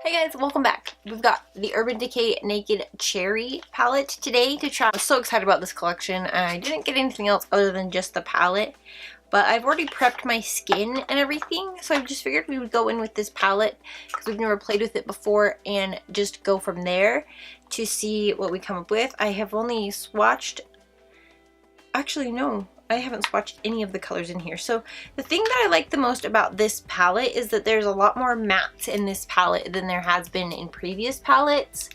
Hey guys, welcome back. We've got the Urban Decay Naked Cherry palette today to try. I'm so excited about this collection. I didn't get anything else other than just the palette, but I've already prepped my skin and everything, so I just figured we would go in with this palette because we've never played with it before and just go from there to see what we come up with. I have only swatched, actually no, I haven't swatched any of the colors in here. So the thing that I like the most about this palette is that there's a lot more mattes in this palette than there has been in previous palettes.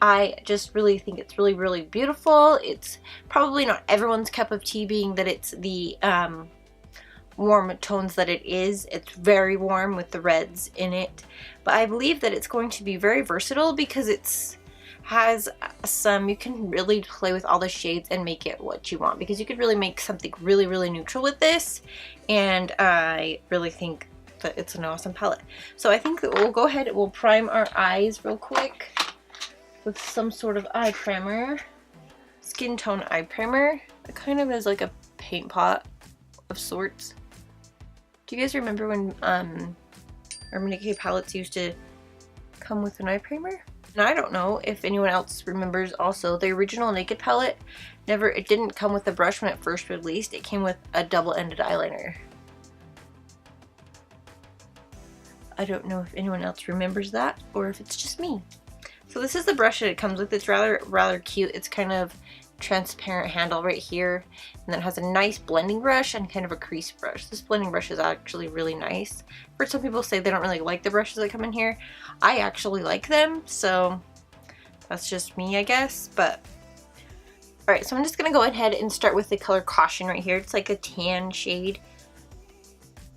I just really think it's really beautiful. It's probably not everyone's cup of tea, being that it's the warm tones that it is. It's very warm with the reds in it, but I believe that it's going to be very versatile because has some, you can really play with all the shades and make it what you want, because you could really make something really neutral with this, and I really think that it's an awesome palette. So I think that we'll go ahead and we'll prime our eyes real quick with some sort of eye primer, skin tone eye primer. It kind of is like a paint pot of sorts. Do you guys remember when Urban Decay palettes used to come with an eye primer? And I don't know if anyone else remembers also, the original Naked palette, it didn't come with a brush when it first released. It came with a double-ended eyeliner. I don't know if anyone else remembers that or if it's just me. So this is the brush that it comes with. It's rather cute. It's kind of transparent handle right here, and then it has a nice blending brush and kind of a crease brush. This blending brush is actually really nice. For some people say they don't really like the brushes that come in here. I actually like them, so that's just me, I guess. But alright, so I'm just gonna go ahead and start with the color Caution right here. It's like a tan shade,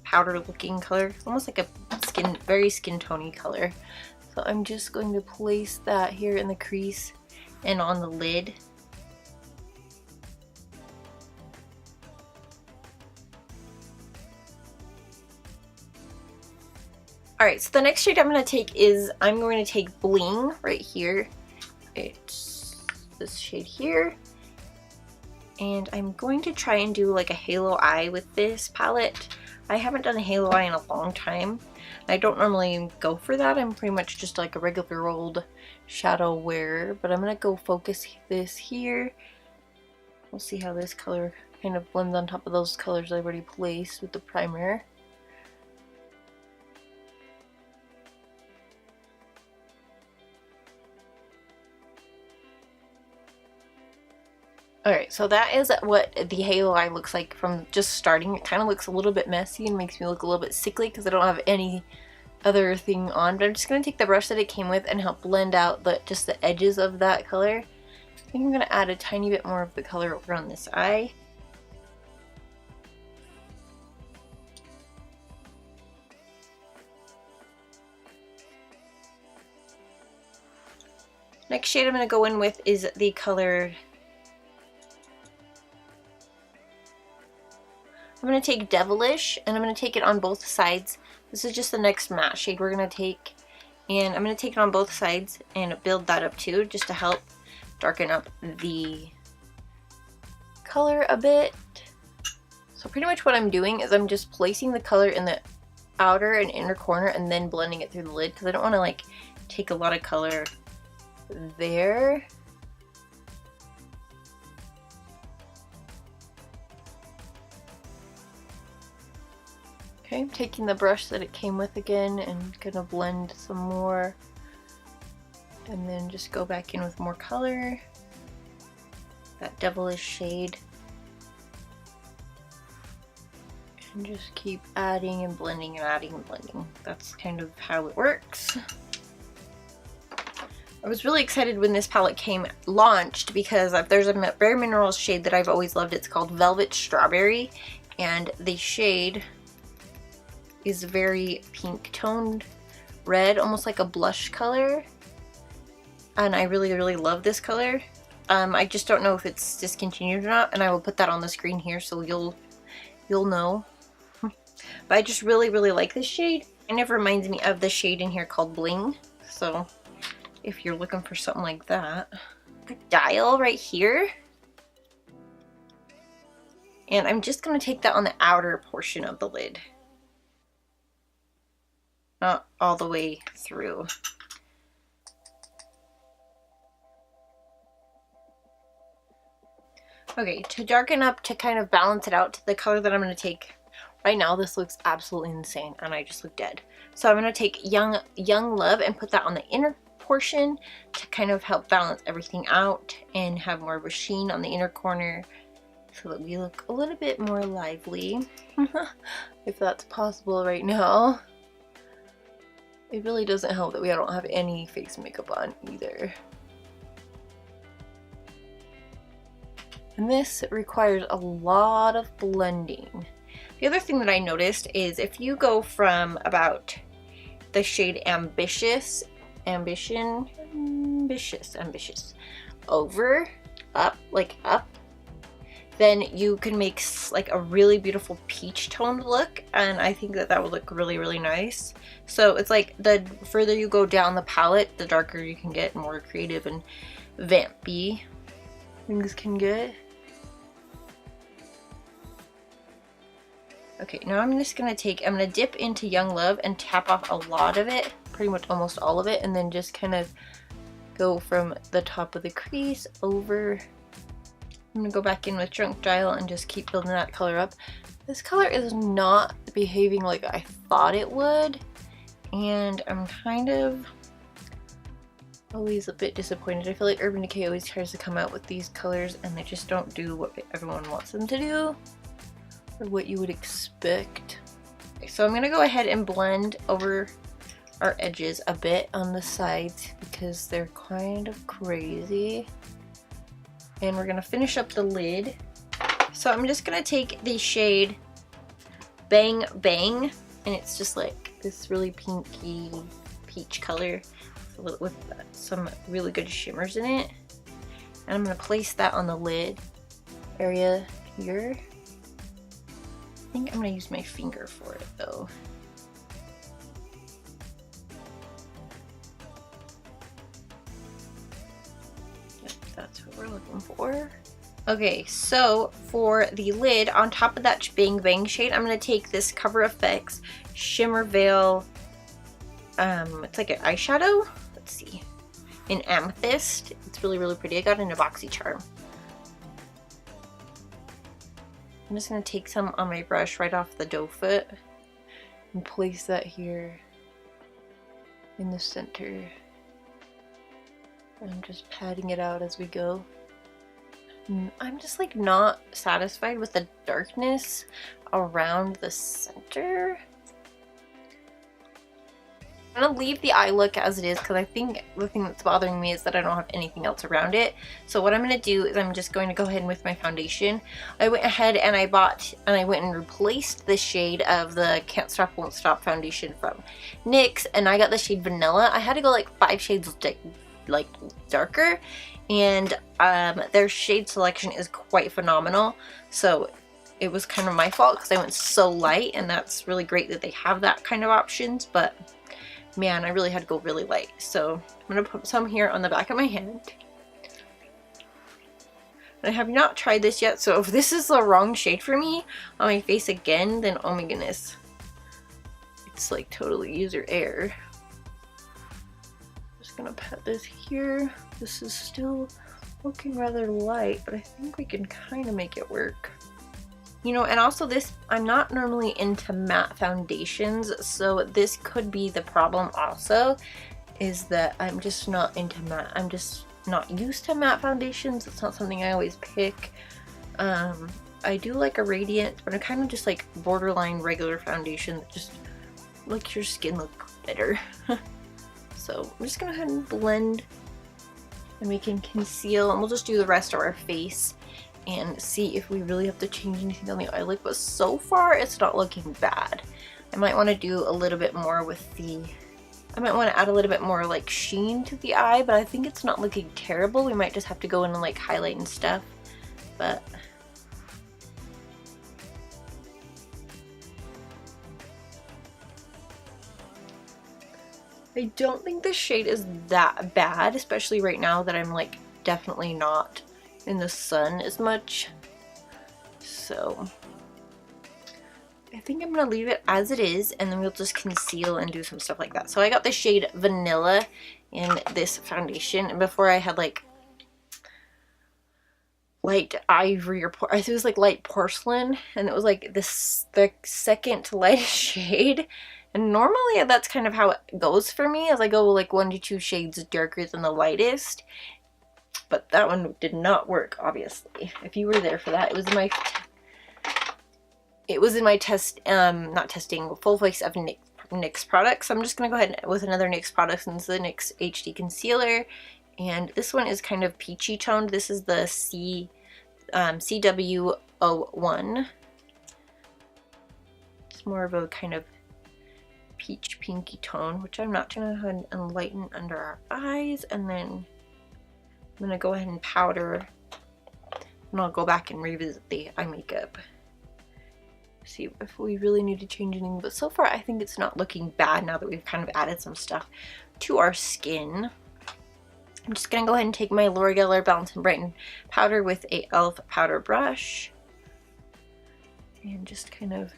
powder looking color. It's almost like a very skin tony color. So I'm just going to place that here in the crease and on the lid. Alright, so the next shade I'm going to take Bling right here. It's this shade here. And I'm going to try and do like a halo eye with this palette. I haven't done a halo eye in a long time. I don't normally go for that. I'm pretty much just like a regular old shadow wearer. But I'm going to go focus this here. We'll see how this color kind of blends on top of those colors I already placed with the primer. Alright, so that is what the halo eye looks like from just starting. It kind of looks a little bit messy and makes me look a little bit sickly because I don't have any other thing on. But I'm just going to take the brush that it came with and help blend out just the edges of that color. I think I'm going to add a tiny bit more of the color over on this eye. Next shade I'm going to go in with is the color, I'm going to take Devilish, and I'm going to take it on both sides. This is just the next matte shade we're going to take, and I'm going to take it on both sides and build that up too, just to help darken up the color a bit. So pretty much what I'm doing is I'm just placing the color in the outer and inner corner and then blending it through the lid, because I don't want to like take a lot of color there. Okay, I'm taking the brush that it came with again and gonna blend some more, and then just go back in with more color, that Devilish shade, and just keep adding and blending and adding and blending. That's kind of how it works. I was really excited when this palette launched because there's a Bare Minerals shade that I've always loved. It's called Velvet Strawberry, and the shade is very pink toned red, almost like a blush color, and I really love this color. I just don't know if it's discontinued or not, and I will put that on the screen here so you'll know. But I just really like this shade. It kind of reminds me of the shade in here called Bling, so if you're looking for something like that. The dial right here, and I'm just going to take that on the outer portion of the lid. not all the way through. Okay, to darken up, to kind of balance it out to the color that I'm going to take. Right now, this looks absolutely insane, and I just look dead. So I'm going to take Young Love and put that on the inner portion to kind of help balance everything out and have more of a sheen on the inner corner so that we look a little bit more lively, if that's possible right now. It really doesn't help that we don't have any face makeup on either. And this requires a lot of blending. The other thing that I noticed is if you go from about the shade Ambitious, over, up, like up, then you can make like a really beautiful peach toned look, and I think that that would look really, really nice. So it's like the further you go down the palette, the darker you can get, more creative and vampy things can get. Okay, now I'm just gonna dip into Young Love and tap off a lot of it, pretty much almost all of it, and then just kind of go from the top of the crease over. I'm gonna go back in with Drunk Dial and just keep building that color up. This color is not behaving like I thought it would, and I'm kind of always a bit disappointed. I feel like Urban Decay always tries to come out with these colors and they just don't do what everyone wants them to do, or what you would expect. Okay, so I'm gonna go ahead and blend over our edges a bit on the sides because they're kind of crazy. And we're gonna finish up the lid. So I'm just gonna take the shade Bang Bang, and it's just like this really pinky peach color with some really good shimmers in it. And I'm gonna place that on the lid area here. I think I'm gonna use my finger for it though. Yep, that's what we're looking for. Okay, so for the lid, on top of that Bang Bang shade, I'm gonna take this Cover FX Shimmer Veil. It's like an eyeshadow. Let's see, in Amethyst. It's really, really pretty. I got it in a BoxyCharm. I'm just going to take some on my brush right off the doe foot and place that here in the center. I'm just patting it out as we go. I'm just like not satisfied with the darkness around the center. I'm gonna leave the eye look as it is because I think the thing that's bothering me is that I don't have anything else around it. So what I'm gonna do is I'm just going to go ahead with my foundation. I went ahead and I went and replaced the shade of the Can't Stop Won't Stop foundation from NYX, and I got the shade Vanilla. I had to go like 5 shades like darker, and their shade selection is quite phenomenal. So it was kind of my fault because I went so light, and that's really great that they have that kind of options, but man, I really had to go really light. So I'm gonna put some here on the back of my hand. And I have not tried this yet, so if this is the wrong shade for me on my face again, then oh my goodness, it's like totally user error. Just gonna pat this here. This is still looking rather light, but I think we can kind of make it work. You know, and also this, I'm not normally into matte foundations, so this could be the problem also, is that I'm just not into matte. I'm just not used to matte foundations. It's not something I always pick. I do like a radiant, but I'm kind of just like borderline regular foundation that just makes your skin look better. So I'm just gonna go ahead and blend, and we can conceal, and we'll just do the rest of our face and see if we really have to change anything on the eye look, but so far it's not looking bad. I might want to do a little bit more with the, I might want to add a little bit more like sheen to the eye, but I think it's not looking terrible. We might just have to go in and like highlight and stuff, but I don't think this shade is that bad, especially right now that I'm like definitely not in the sun as much. So I I think I'm going to leave it as it is, and then we'll just conceal and do some stuff like that. So I got the shade Vanilla in this foundation, and before I had like light ivory, or I think it was like light porcelain, and it was like this the second lightest shade. And normally that's kind of how it goes for me, as I go like 1 to 2 shades darker than the lightest. But that one did not work, obviously. If you were there for that, it was in my test, not testing, full face of NYX products. So I'm just gonna go ahead with another NYX product, and it's the NYX HD concealer. And this one is kind of peachy toned. This is the CW01. It's more of a kind of peach pinky tone, which I'm not gonna go ahead and lighten under our eyes. And then I'm gonna go ahead and powder, and I'll go back and revisit the eye makeup. See if we really need to change anything. But so far I think it's not looking bad now that we've kind of added some stuff to our skin. I'm just going to go ahead and take my L'Oreal Balance and Brighten powder with a e.l.f. powder brush. And just kind of,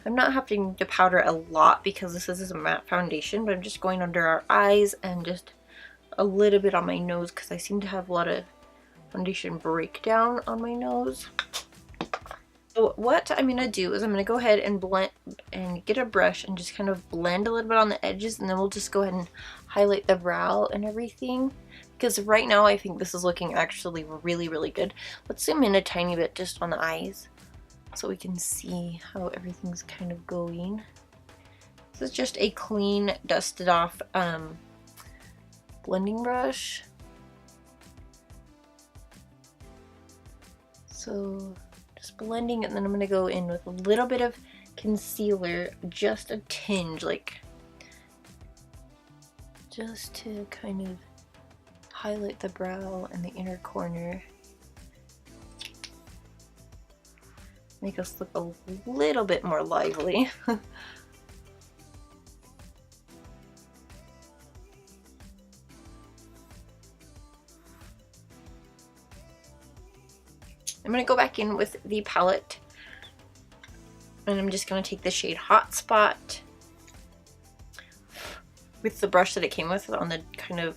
I'm not having to powder a lot because this is a matte foundation, but I'm just going under our eyes and just a little bit on my nose because I seem to have a lot of foundation breakdown on my nose. So what I'm going to do is I'm going to go ahead and blend and get a brush and just kind of blend a little bit on the edges, and then we'll just go ahead and highlight the brow and everything, because right now I think this is looking actually really, really good. Let's zoom in a tiny bit just on the eyes so we can see how everything's kind of going. This is just a clean, dusted off blending brush. So just blending, and then I'm going to go in with a little bit of concealer, just a tinge, like just to kind of highlight the brow and the inner corner. Make us look a little bit more lively. I'm going to go back in with the palette, and I'm just going to take the shade Hot Spot with the brush that it came with on the kind of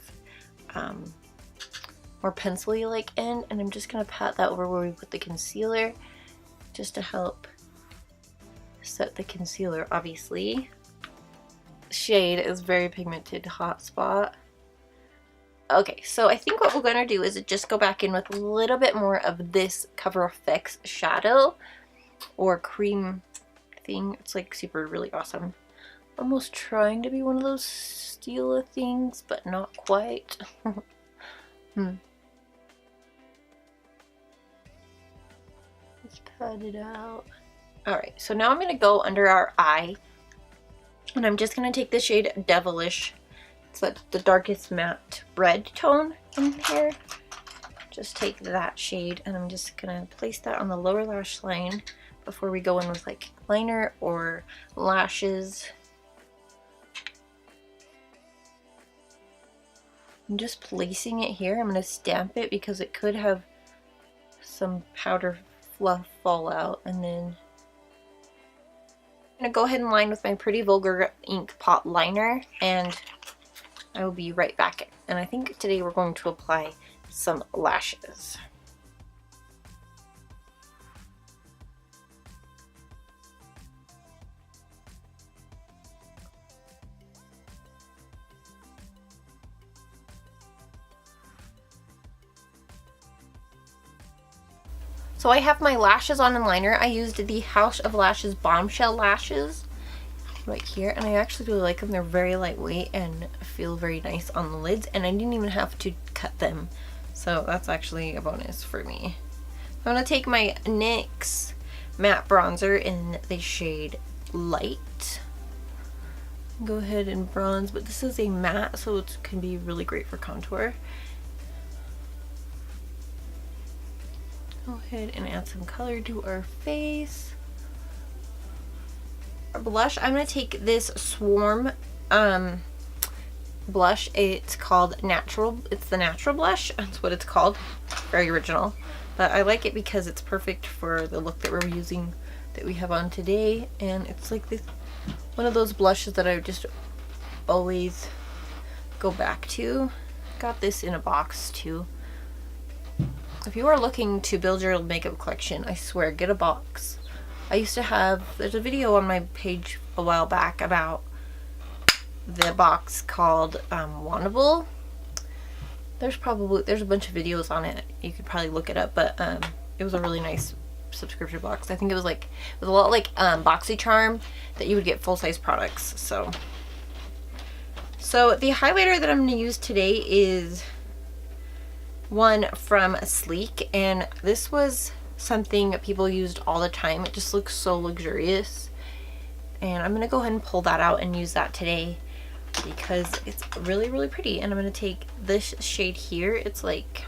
more pencil-y like end, and I'm just going to pat that over where we put the concealer just to help set the concealer, obviously. The shade is very pigmented, Hot Spot. Okay, so I think what we're going to do is just go back in with a little bit more of this Cover FX shadow or cream thing. It's like super really awesome. Almost trying to be one of those Stila things, but not quite. Let's pat it out. Alright, so now I'm going to go under our eye, and I'm just going to take the shade Devilish. It's the darkest matte red tone in here. Just take that shade, and I'm just gonna place that on the lower lash line before we go in with like liner or lashes. I'm just placing it here. I'm gonna stamp it because it could have some powder fluff fall out, and then I'm gonna go ahead and line with my Pretty Vulgar Ink Pot liner, and I will be right back. And I think today we're going to apply some lashes. So I have my lashes on in liner. I used the House of Lashes Bombshell lashes right here, and I actually really like them. They're very lightweight and feel very nice on the lids, and I didn't even have to cut them, so that's actually a bonus for me. I'm going to take my NYX matte bronzer in the shade Light. Go ahead and bronze, but this is a matte, so it can be really great for contour. Go ahead and add some color to our face. Blush, I'm going to take this Swarm blush. It's called Natural. It's the Natural blush. That's what it's called. Very original. But I like it because it's perfect for the look that we're using that we have on today, and it's like this one of those blushes that I just always go back to. Got this in a box too. If you are looking to build your makeup collection, I swear, get a box. I used to have, there's a video on my page a while back about the box called Wannable. There's a bunch of videos on it. You could probably look it up, but it was a really nice subscription box. I think it was a lot like BoxyCharm, that you would get full-size products. So the highlighter that I'm going to use today is one from Sleek, and this was something people used all the time. It just looks so luxurious, and I'm going to go ahead and pull that out and use that today because it's really, really pretty. And I'm going to take this shade here. It's like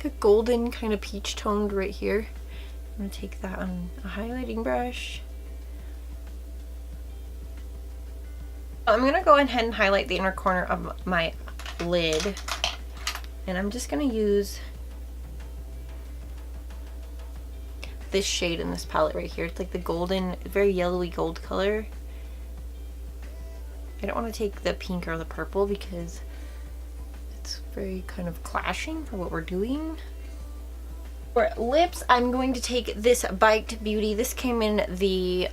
a golden kind of peach toned right here. I'm going to take that on a highlighting brush. I'm going to go ahead and highlight the inner corner of my lid, and I'm just going to use this shade in this palette right here. It's like the golden, very yellowy gold color. I don't want to take the pink or the purple because it's very kind of clashing for what we're doing. For lips, I'm going to take this Biked Beauty. This came in the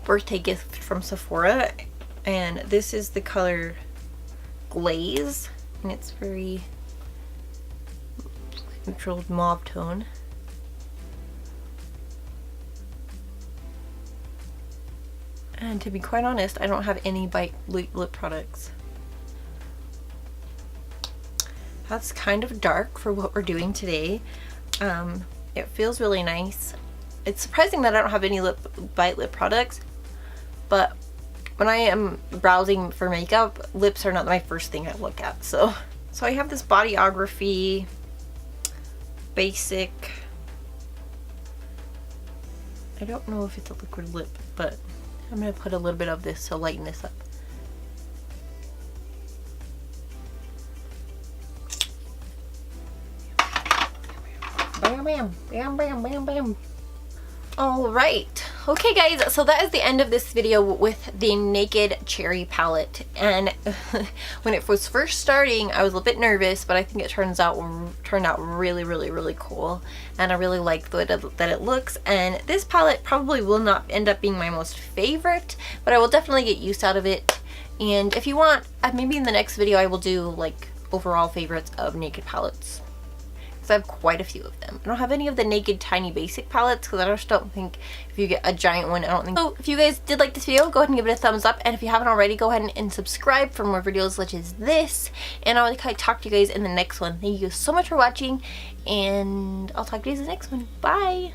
birthday gift from Sephora, and this is the color Glaze, and it's very neutral mauve tone. And to be quite honest, I don't have any Bite lip products. That's kind of dark for what we're doing today. It feels really nice. It's surprising that I don't have any Bite lip products, but when I am browsing for makeup, lips are not my first thing I look at. So I have this Bodyography basic. I don't know if it's a liquid lip, but I'm going to put a little bit of this to lighten this up. Bam, bam, bam, bam, bam, bam. Alright, okay guys, so that is the end of this video with the Naked Cherry palette. And when it was first starting, I was a bit nervous, but I think it turned out really, really, really cool. And I really like the way that it looks. And this palette probably will not end up being my most favorite, but I will definitely get use out of it. And if you want, maybe in the next video I will do like overall favorites of Naked palettes. I have quite a few of them. I don't have any of the Naked Tiny Basic palettes because I just don't think if you get a giant one, I don't think so. If you guys did like this video, go ahead and give it a thumbs up, and if you haven't already, go ahead and subscribe for more videos such as this, and I'll talk to you guys in the next one. Thank you so much for watching, and I'll talk to you guys in the next one. Bye!